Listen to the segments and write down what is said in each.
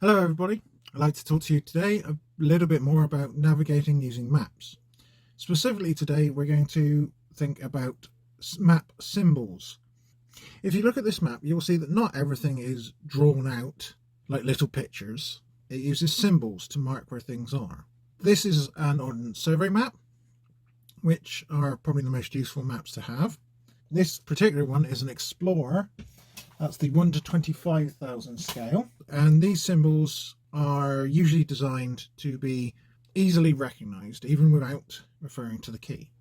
Hello everybody, I'd like to talk to you today a little bit more about navigating using maps. Specifically today we're going to think about map symbols. If you look at this map you'll see that not everything is drawn out like little pictures. It uses symbols to mark where things are. This is an Ordnance Survey map, which are probably the most useful maps to have. This particular one is an Explorer. That's the 1 to 25,000 scale, and these symbols are usually designed to be easily recognised even without referring to the key.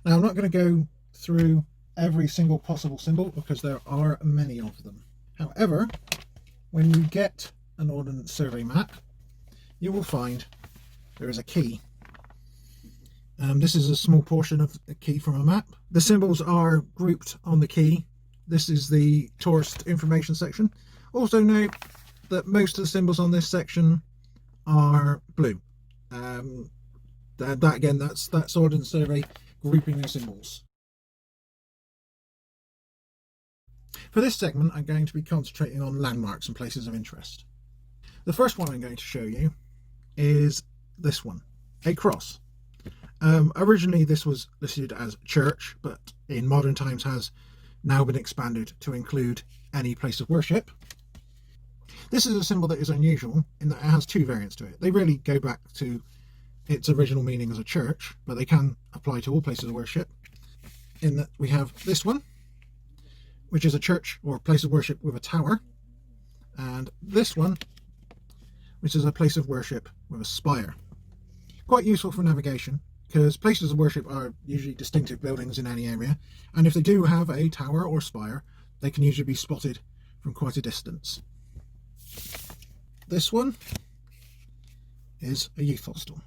Now I'm not going to go through every single possible symbol because there are many of them. However, when you get an Ordnance Survey map you will find there is a key. This is a small portion of the key from a map. The symbols are grouped on the key. This is the tourist information section. Also note that most of the symbols on this section are blue. That's Ordnance Survey grouping the symbols. For this segment I'm going to be concentrating on landmarks and places of interest. The first one I'm going to show you is this one, a cross. Originally this was listed as church, but in modern times has now been expanded to include any place of worship. This is a symbol that is unusual in that it has two variants to it. They really go back to its original meaning as a church, but they can apply to all places of worship, in that we have this one, which is a church or place of worship with a tower, and this one, which is a place of worship with a spire. Quite useful for navigation, because places of worship are usually distinctive buildings in any area, and if they do have a tower or spire they can usually be spotted from quite a distance. This one is a youth hostel.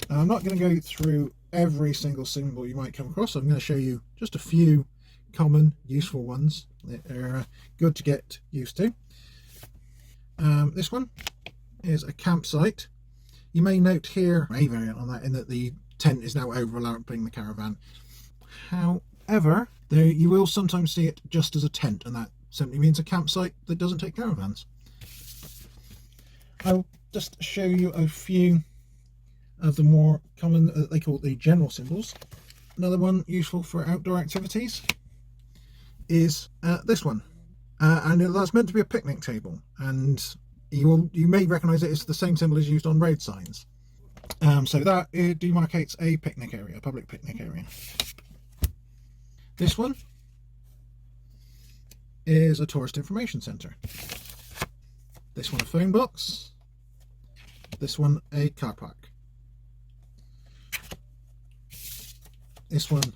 Now, I'm not going to go through every single symbol you might come across. I'm going to show you just a few common useful ones that are good to get used to. This one is a campsite. You may note here a variant on that in that the tent is now overlapping the caravan. However, you will sometimes see it just as a tent, and that simply means a campsite that doesn't take caravans. I'll just show you a few of the more common, they call it the general symbols. Another one useful for outdoor activities is this one, and that's meant to be a picnic table, and you may recognise it as the same symbol as used on road signs. So that it demarcates a picnic area, a public picnic area. This one is a tourist information centre. This one a phone box. This one a car park. This one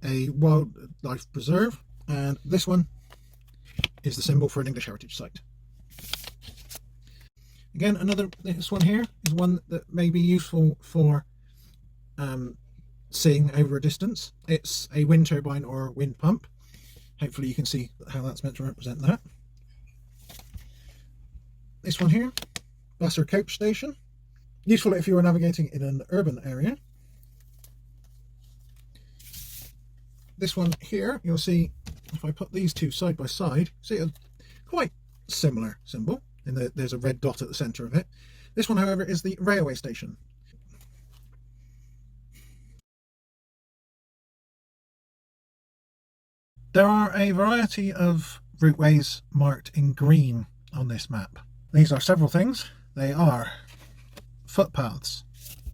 a wildlife preserve, and this one is the symbol for an English heritage site. Again, this one here is one that may be useful for seeing over a distance. It's a wind turbine or wind pump. Hopefully you can see how that's meant to represent that. This one here, bus or coach station. Useful if you are navigating in an urban area. This one here, you'll see, if I put these two side by side, see a quite similar symbol. And there's a red dot at the centre of it. This one, however, is the railway station. There are a variety of routeways marked in green on this map. These are several things. They are footpaths.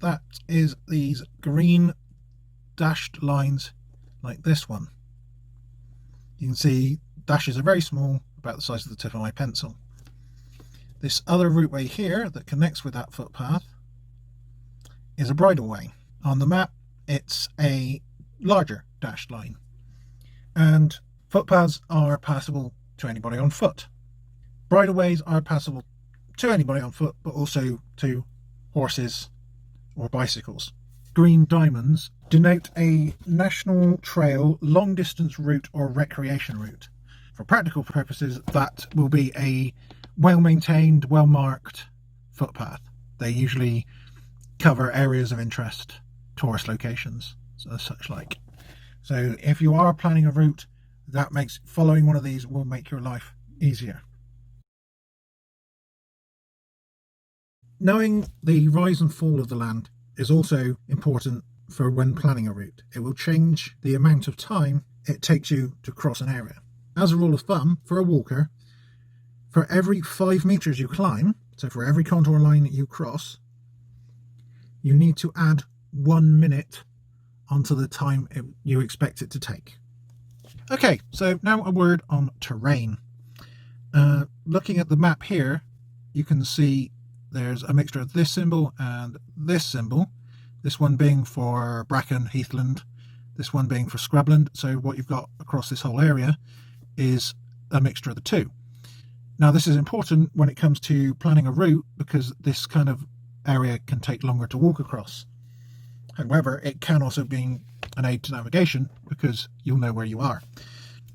That is these green dashed lines like this one. You can see dashes are very small, about the size of the tip of my pencil. This other routeway here that connects with that footpath is a bridleway. On the map it's a larger dashed line, and footpaths are passable to anybody on foot. Bridleways are passable to anybody on foot, but also to horses or bicycles. Green diamonds denote a national trail, long distance route or recreation route. For practical purposes that will be a well-maintained, well-marked footpath. They usually cover areas of interest, tourist locations, such like. So if you are planning a route, that makes following one of these will make your life easier. Knowing the rise and fall of the land is also important for when planning a route. It will change the amount of time it takes you to cross an area. As a rule of thumb, for a walker, for every 5 meters you climb, so for every contour line that you cross, you need to add 1 minute onto the time you expect it to take. Okay, so now a word on terrain. Looking at the map here, you can see there's a mixture of this symbol and this symbol, this one being for bracken, heathland, this one being for scrubland. So what you've got across this whole area is a mixture of the two. Now this is important when it comes to planning a route, because this kind of area can take longer to walk across. However, it can also be an aid to navigation because you'll know where you are.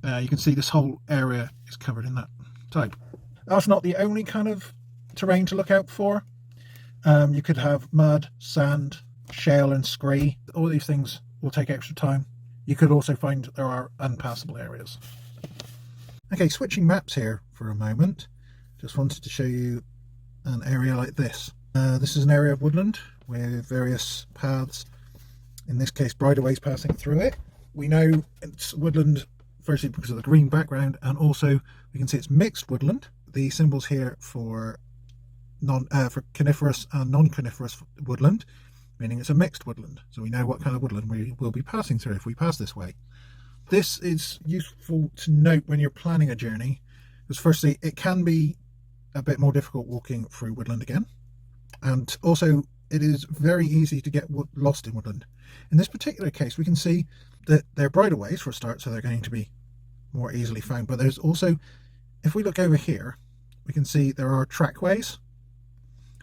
You can see this whole area is covered in that type. That's not the only kind of terrain to look out for. You could have mud, sand, shale and scree. All these things will take extra time. You could also find there are unpassable areas. Okay, switching maps here for a moment. Just wanted to show you an area like this. This is an area of woodland with various paths, in this case bridleways passing through it. We know it's woodland firstly because of the green background, and also we can see it's mixed woodland. The symbols here for coniferous and non-coniferous woodland, meaning it's a mixed woodland, so we know what kind of woodland we will be passing through if we pass this way. This is useful to note when you're planning a journey, because firstly it can be a bit more difficult walking through woodland again, and also it is very easy to get lost in woodland. In this particular case we can see that they're bridleways for a start, so they're going to be more easily found, but there's also, if we look over here, we can see there are trackways.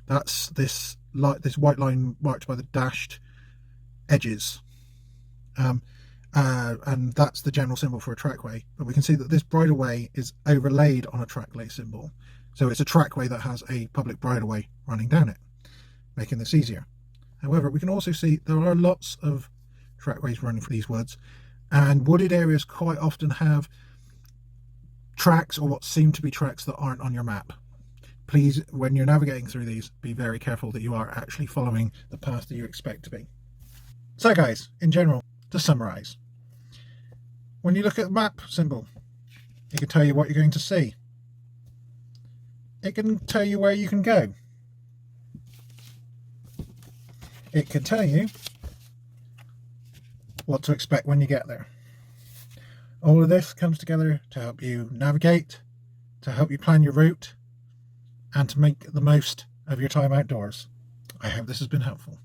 That's this white line marked by the dashed edges, and that's the general symbol for a trackway. But we can see that this bridleway is overlaid on a trackway symbol, so it's a trackway that has a public bridleway running down it, making this easier. However, we can also see there are lots of trackways running for these woods, and wooded areas quite often have tracks, or what seem to be tracks, that aren't on your map. Please, when you're navigating through these, be very careful that you are actually following the path that you expect to be. So guys, in general, to summarise, when you look at the map symbol, it can tell you what you're going to see. It can tell you where you can go. It can tell you what to expect when you get there. All of this comes together to help you navigate, to help you plan your route, and to make the most of your time outdoors. I hope this has been helpful.